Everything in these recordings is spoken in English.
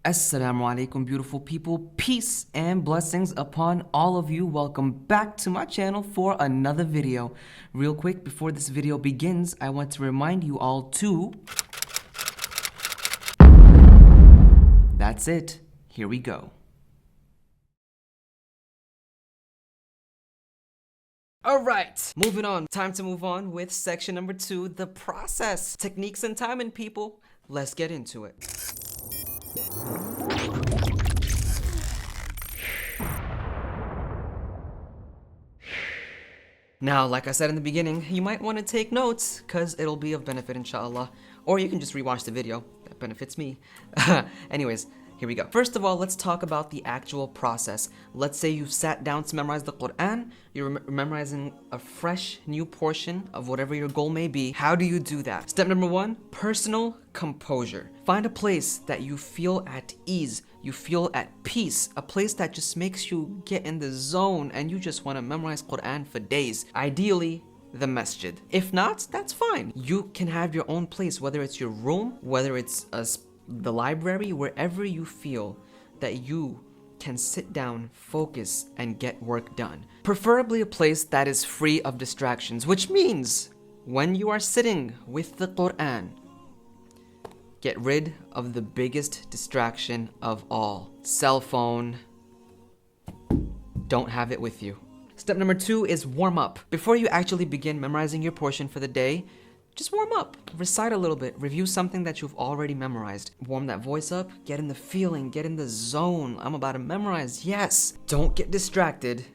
Assalamu alaikum, beautiful people. Peace and blessings upon all of you. Welcome back to my channel for another video. Real quick, before this video begins, I want to remind you all to... That's it. Here we go. Alright, moving on. Time to move on with section number 2, the process. Techniques and timing, people. Let's get into it. Now, like I said in the beginning, you might want to take notes because it'll be of benefit, inshallah. Or you can just rewatch the video. That benefits me. Anyways, here we go. First of all, let's talk about the actual process. Let's say you've sat down to memorize the Quran. You're memorizing a fresh new portion of whatever your goal may be. How do you do that? Step number 1, personal composure. Find a place that you feel at ease, you feel at peace, a place that just makes you get in the zone and you just want to memorize Quran for days. Ideally, the masjid. If not, that's fine. You can have your own place, whether it's your room, whether it's the library, wherever you feel that you can sit down, focus, and get work done. Preferably a place that is free of distractions, which means when you are sitting with the Quran, get rid of the biggest distraction of all. Cell phone. Don't have it with you. Step number 2 is warm up. Before you actually begin memorizing your portion for the day, just warm up. Recite a little bit. Review something that you've already memorized. Warm that voice up. Get in the feeling. Get in the zone. I'm about to memorize. Yes. Don't get distracted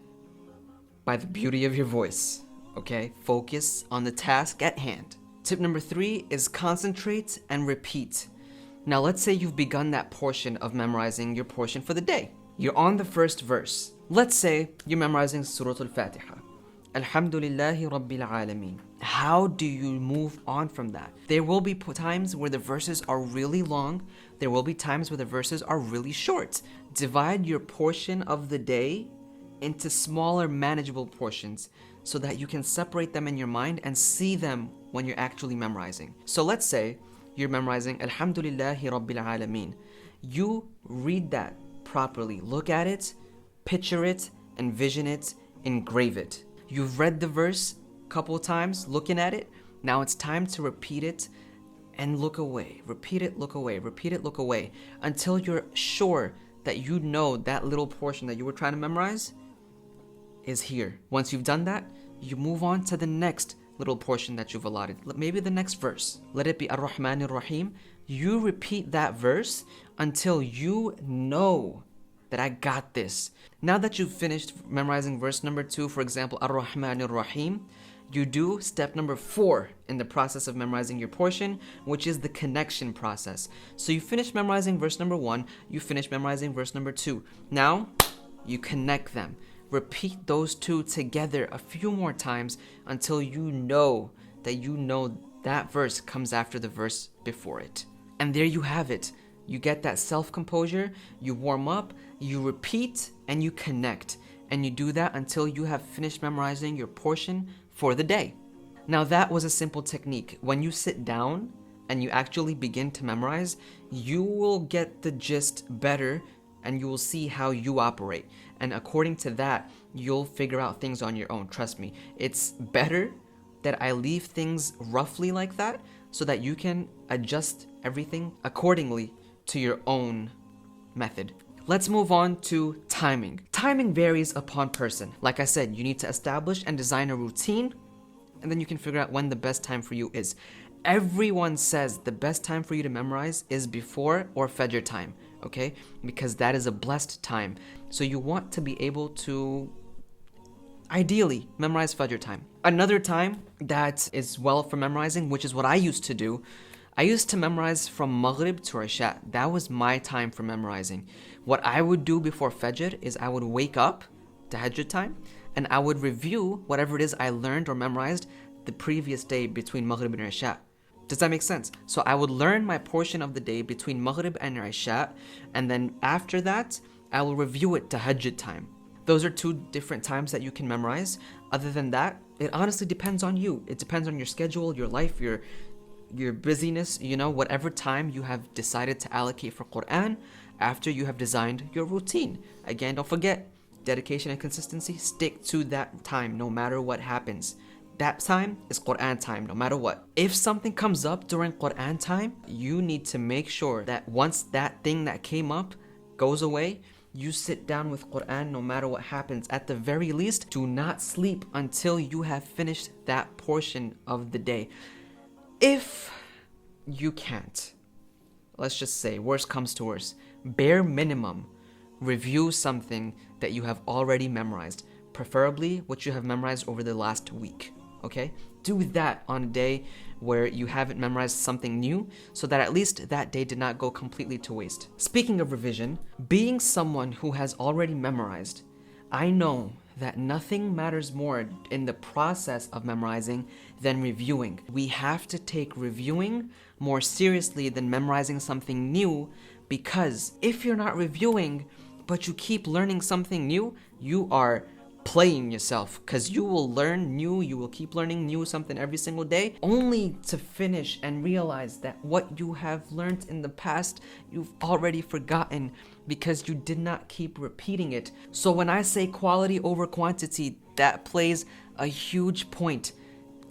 by the beauty of your voice. Okay? Focus on the task at hand. Tip number 3 is concentrate and repeat. Now let's say you've begun that portion of memorizing your portion for the day. You're on the first verse. Let's say you're memorizing Surah Al-Fatiha. Alhamdulillahi Rabbil Alameen. How do you move on from that? There will be times where the verses are really long. There will be times where the verses are really short. Divide your portion of the day into smaller, manageable portions so that you can separate them in your mind and see them when you're actually memorizing. So let's say you're memorizing Alhamdulillahi Rabbil Alameen. You read that properly. Look at it, picture it, envision it, engrave it. You've read the verse a couple times, looking at it. Now it's time to repeat it and look away. Repeat it, look away. Repeat it, look away. Until you're sure that you know that little portion that you were trying to memorize is here. Once you've done that, you move on to the next little portion that you've allotted. Maybe the next verse. Let it be Ar-Rahman Ar-Rahim. You repeat that verse until you know that I got this. Now that you've finished memorizing verse number 2, for example, Ar-Rahman Ar-Rahim, you do step number 4 in the process of memorizing your portion, which is the connection process. So you finish memorizing verse number 1, you finish memorizing verse number 2. Now, you connect them. Repeat those two together a few more times until you know that verse comes after the verse before it. And there you have it. You get that self-composure, you warm up, you repeat, and you connect. And you do that until you have finished memorizing your portion for the day. Now that was a simple technique. When you sit down and you actually begin to memorize, you will get the gist better and you will see how you operate. And according to that, you'll figure out things on your own. Trust me, it's better that I leave things roughly like that so that you can adjust everything accordingly to your own method. Let's move on to timing. Timing varies upon person. Like I said, you need to establish and design a routine, and then you can figure out when the best time for you is. Everyone says the best time for you to memorize is before or Fajr time, okay? Because that is a blessed time. So you want to be able to ideally memorize Fajr time. Another time that is well for memorizing, which is what I used to do, I used to memorize from Maghrib to Isha. That was my time for memorizing. What I would do before Fajr is I would wake up, Tahajjud time, and I would review whatever it is I learned or memorized the previous day between Maghrib and Isha. Does that make sense? So I would learn my portion of the day between Maghrib and Isha, and then after that, I will review it Tahajjud time. Those are two different times that you can memorize. Other than that, it honestly depends on you. It depends on your schedule, your life, your busyness, whatever time you have decided to allocate for Quran, after you have designed your routine. Again, don't forget, dedication and consistency, stick to that time no matter what happens. That time is Quran time, no matter what. If something comes up during Quran time, you need to make sure that once that thing that came up goes away, you sit down with Quran no matter what happens. At the very least, do not sleep until you have finished that portion of the day. If you can't, let's just say, worst comes to worst, bare minimum, review something that you have already memorized, preferably what you have memorized over the last week. Okay? Do that on a day where you haven't memorized something new, so that at least that day did not go completely to waste. Speaking of revision, being someone who has already memorized, I know that nothing matters more in the process of memorizing than reviewing. We have to take reviewing more seriously than memorizing something new, because if you're not reviewing, but you keep learning something new, you are playing yourself, because you will learn new, you will keep learning new something every single day, only to finish and realize that what you have learned in the past, you've already forgotten because you did not keep repeating it. So when I say quality over quantity, that plays a huge point.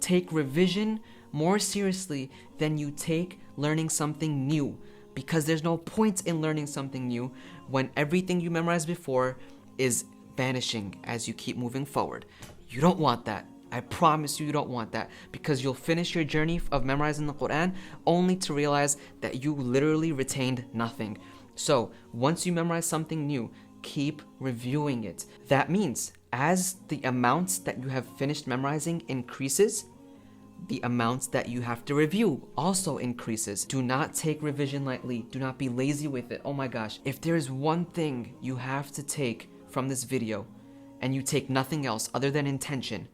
Take revision more seriously than you take learning something new, because there's no point in learning something new when everything you memorized before is vanishing as you keep moving forward. You don't want that. I promise you don't want that, because you'll finish your journey of memorizing the Quran only to realize that you literally retained nothing. So once you memorize something new, keep reviewing it. That means as the amount that you have finished memorizing increases, the amount that you have to review also increases. Do not take revision lightly. Do not be lazy with it. Oh my gosh. If there is one thing you have to take from this video, and you take nothing else other than intention,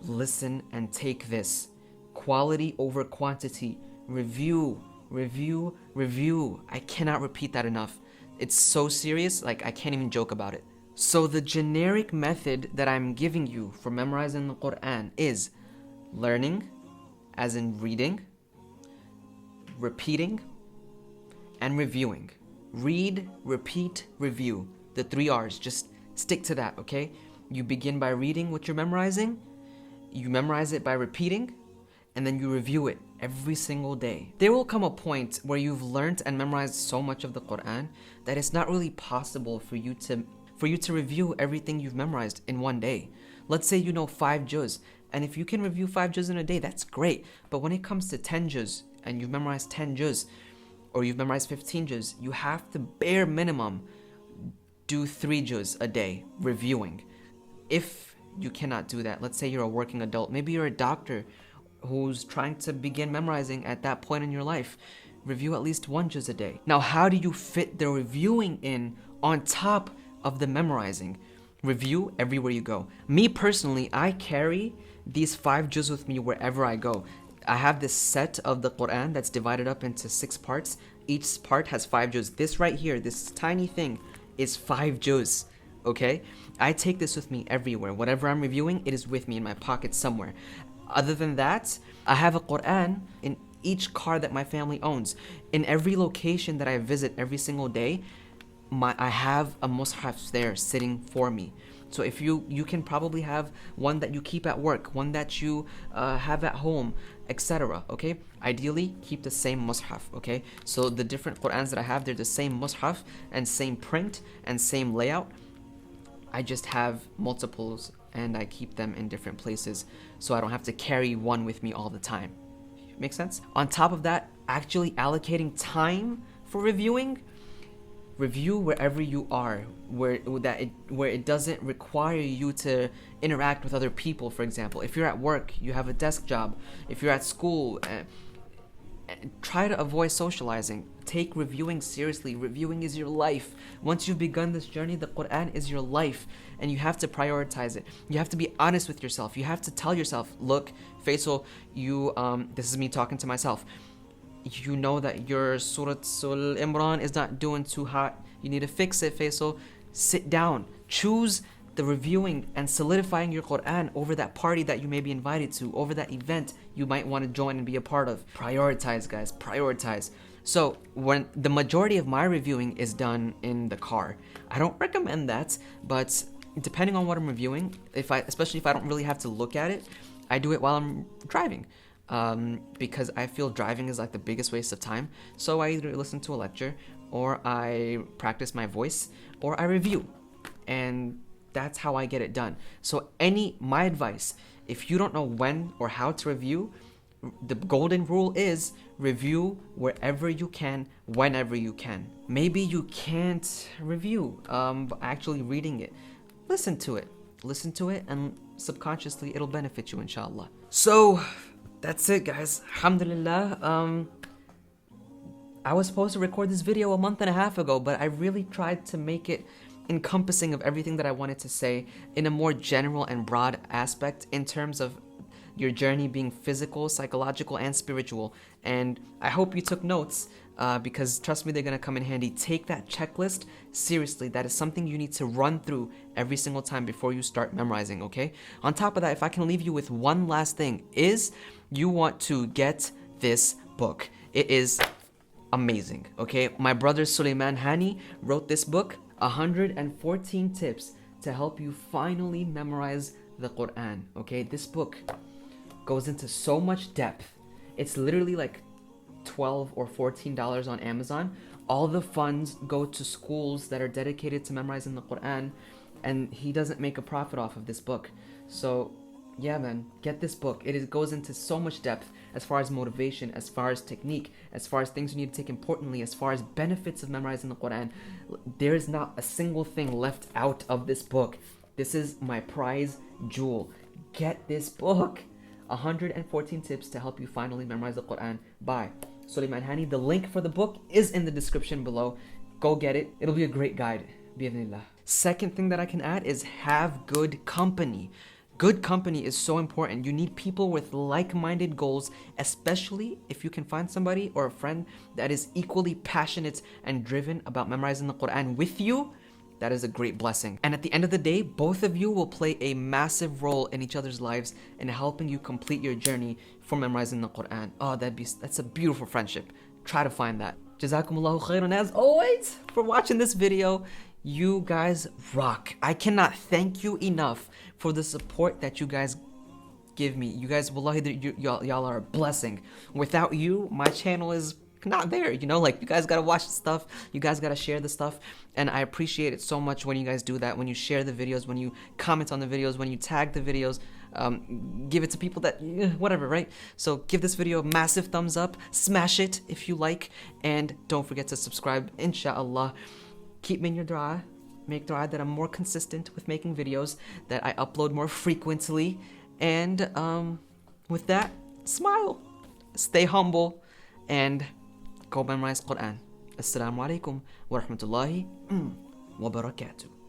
listen and take this. Quality over quantity. Review, review, review. I cannot repeat that enough. It's so serious, like I can't even joke about it. So the generic method that I'm giving you for memorizing the Quran is learning, as in reading, repeating, and reviewing. Read, repeat, review. The 3 R's, just stick to that, okay? You begin by reading what you're memorizing, you memorize it by repeating, and then you review it every single day. There will come a point where you've learned and memorized so much of the Quran that it's not really possible for you to review everything you've memorized in one day. Let's say you know 5 juz, and if you can review 5 juz in a day, that's great. But when it comes to 10 juz, and you've memorized 10 juz, or you've memorized 15 juz, you have to bare minimum do 3 juz a day reviewing. If you cannot do that, let's say you're a working adult, maybe you're a doctor who's trying to begin memorizing at that point in your life, review at least 1 juz a day. Now, how do you fit the reviewing in on top of the memorizing? Review everywhere you go. Me personally, I carry these 5 juz with me wherever I go. I have this set of the Quran that's divided up into 6 parts. Each part has 5 juz. This right here, this tiny thing, is 5 juz, okay? I take this with me everywhere. Whatever I'm reviewing, it is with me in my pocket somewhere. Other than that, I have a Quran in each car that my family owns. In every location that I visit every single day, I have a mushaf there sitting for me. So if you can probably have one that you keep at work, one that you have at home, etc. Okay, ideally keep the same mushaf. Okay, so the different Qurans that I have, they're the same mushaf and same print and same layout. I just have multiples and I keep them in different places, so I don't have to carry one with me all the time. Make sense? On top of that, actually allocating time for reviewing. Review wherever you are, where it doesn't require you to interact with other people. For example, if you're at work, you have a desk job. If you're at school, try to avoid socializing. Take reviewing seriously. Reviewing is your life. Once you've begun this journey, the Quran is your life, and you have to prioritize it. You have to be honest with yourself. You have to tell yourself, look, Faisal, this is me talking to myself. You know that your Surah Al-Imran is not doing too hot. You need to fix it, Faisal. Sit down. Choose the reviewing and solidifying your Quran over that party that you may be invited to, over that event you might want to join and be a part of. Prioritize, guys. Prioritize. So when the majority of my reviewing is done in the car, I don't recommend that, but depending on what I'm reviewing, especially if I don't really have to look at it, I do it while I'm driving. Because I feel driving is like the biggest waste of time. So I either listen to a lecture, or I practice my voice, or I review. And that's how I get it done. So my advice, if you don't know when or how to review, the golden rule is review wherever you can, whenever you can. Maybe you can't review actually reading it. Listen to it, and subconsciously it'll benefit you, inshallah. So that's it, guys. Alhamdulillah. I was supposed to record this video a month and a half ago, but I really tried to make it encompassing of everything that I wanted to say in a more general and broad aspect in terms of your journey being physical, psychological, and spiritual. And I hope you took notes, because trust me, they're gonna come in handy. Take that checklist seriously. That is something you need to run through every single time before you start memorizing, okay? On top of that, if I can leave you with one last thing, is you want to get this book. It is amazing, okay? My brother Suleiman Hani wrote this book, 114 tips to help you finally memorize the Quran, okay? This book goes into so much depth. It's literally like $12 or $14 on Amazon. All the funds go to schools that are dedicated to memorizing the Quran, and he doesn't make a profit off of this book. So yeah, man, get this book. It goes into so much depth as far as motivation, as far as technique, as far as things you need to take importantly, as far as benefits of memorizing the Quran. There is not a single thing left out of this book. This is my prize jewel. Get this book. 114 tips to help you finally memorize the Quran by Suleiman Hani. The link for the book is in the description below. Go get it. It'll be a great guide. Bi-idhnillah. Second thing that I can add is have good company. Good company is so important. You need people with like-minded goals, especially if you can find somebody or a friend that is equally passionate and driven about memorizing the Quran with you. That is a great blessing. And at the end of the day, both of you will play a massive role in each other's lives in helping you complete your journey for memorizing the Quran. Oh, that's a beautiful friendship. Try to find that. Jazakumullahu khairan as always for watching this video. You guys rock. I cannot thank you enough for the support that you guys give me. You guys, wallahi, y'all are a blessing. Without you, my channel is not there, you know, like you guys gotta watch the stuff, you guys gotta share the stuff, and I appreciate it so much when you guys do that, when you share the videos, when you comment on the videos, when you tag the videos, give it to people that, whatever, right? So give this video a massive thumbs up, smash it if you like, and don't forget to subscribe, inshallah. Keep me in your dua, make dua that I'm more consistent with making videos, that I upload more frequently, and with that, smile, stay humble, and go memorize Quran. Assalamu alaikum wa rahmatullahi wa barakatuh.